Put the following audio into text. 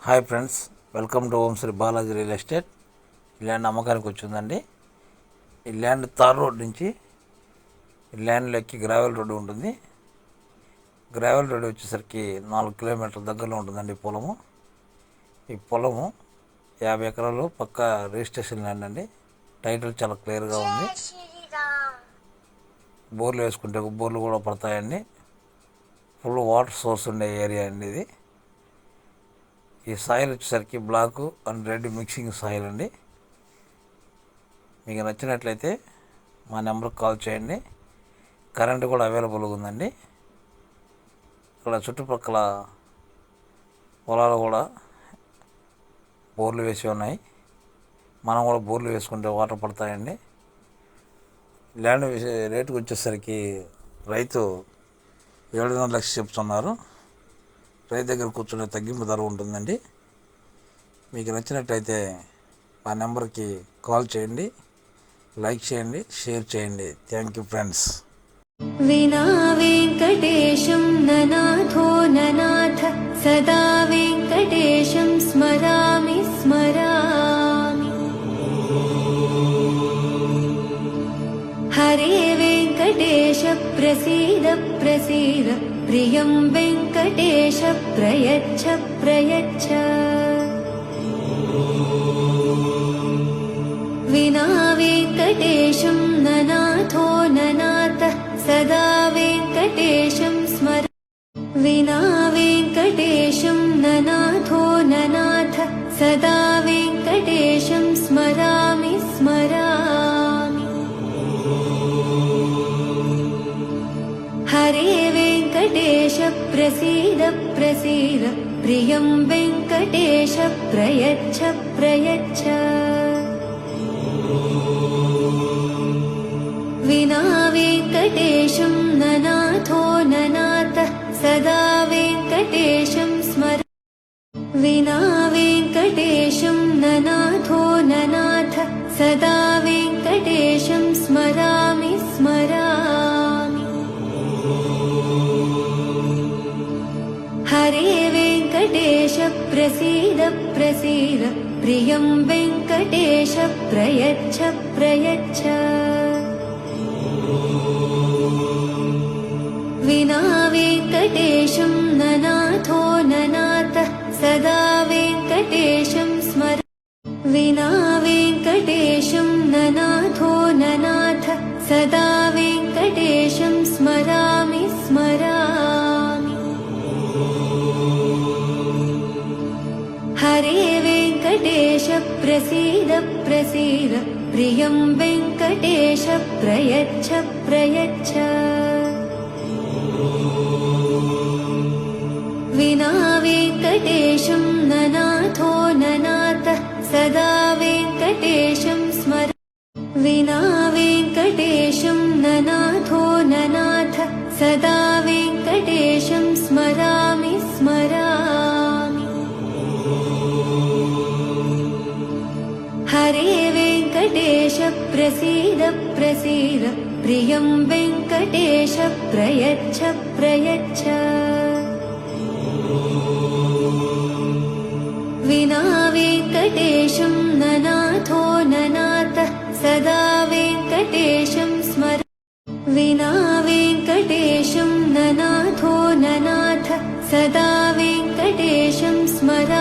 Hi friends, welcome to Om Shri Balaji real estate. ఈ land అమ్మకానికి వచ్చిందండి. ఈ ల్యాండ్ తార్ రోడ్ నుంచి ఈ ల్యాండ్లో ఎక్కి గ్రావెల్ రోడ్డు ఉంటుంది. గ్రావెల్ రోడ్డు వచ్చేసరికి 4 కిలోమీటర్ల దగ్గరలో ఉంటుందండి పొలము. ఈ పొలము 50 ఎకరాలు పక్క రిజిస్ట్రేషన్ ల్యాండ్ అండి. టైటిల్ చాలా క్లియర్గా ఉంది. బోర్లు వేసుకుంటే బోర్లు కూడా పడతాయండి. ఫుల్ వాటర్ సోర్స్ ఉండే ఏరియా అండి ఇది. ఈ సాయిల్ వచ్చేసరికి black and red mixing soil అండి. మీకు నచ్చినట్లయితే మా నెంబర్కి కాల్ చేయండి. కరెంటు కూడా అవైలబుల్గా ఉందండి. ఇక్కడ చుట్టుపక్కల పొలాలు కూడా బోర్లు వేసి ఉన్నాయి. మనం కూడా బోర్లు వేసుకుంటే వాటర్ పడతాయండి. ల్యాండ్ రేటుకు వచ్చేసరికి రైతు 7.5 లక్షలు చెప్తున్నారు. రైతు దగ్గర కూర్చునే తగ్గింపు ధర ఉంటుందండి. మీకు నచ్చినట్లయితే మా నెంబర్కి కాల్ చేయండి, లైక్ చేయండి, షేర్ చేయండి. Thank you friends. వినా వెంకటేశం ననాథో ననాథ సదా వెంకటేశం స్మరామి స్మరామి. హరే వెంకటేశ ప్రసీద ప్రసీద ప్రియం వెంకటేశ ప్రయచ్చ ప్రయచ్చ. వినా వెంకటేశం ననాథో ననాథ సదా వెంకటేశం స్మర. వినా వెంకటేశం ననాథో ననాథ సదా వెంకటేశం స్మరామి స్మరామి. హరే వెంకటేశ ప్రసీద ప్రసీద ప్రియం వెంకటేశ ప్రయచ్చ ప్రయచ్చ. వినా వెంకటేశం ననాథో ననాథ సదా వెంకటేశం స్మర. వినా వెంకటేశం ననాథో ననాథ సదా వెంకటేశం స్మరామి స్మరామి. హరే వెంకటేశ ప్రసీద ప్రసీద ప్రియం వెంకటేశ ప్రయచ్చ ప్రయచ్చ. వినా వెంకటేశం ననాథో ననాథ సదా వెంకటేశం స్మర. వినా వెంకటేశం ననాథో ననాథ సదా వెంకటేశం స్మరామి స్మరామి. హరే వెంకటేశ ప్రసీద ప్రసీద ప్రియం వెంకటేశ ప్రయచ్చ ప్రయచ్చ. వినా వెంకటేశం ననాథో ననాథ సదా వెంకటేశం స్మర. వినా వెంకటేశం ననాథో ననాథ సదా వెంకటేశం స్మరామి స్మరామి. హరే వెంకటేశ ప్రసీద ప్రసీద ప్రియం వెంకటేశ ప్రయచ్చ ప్రయచ్చ. వినా వెంకటేశం ననాథో ననాథ సదా వెంకటేశం స్మర. వినా వెంకటేశం ననాథో ననాథ సదా వెంకటేశం స్మర.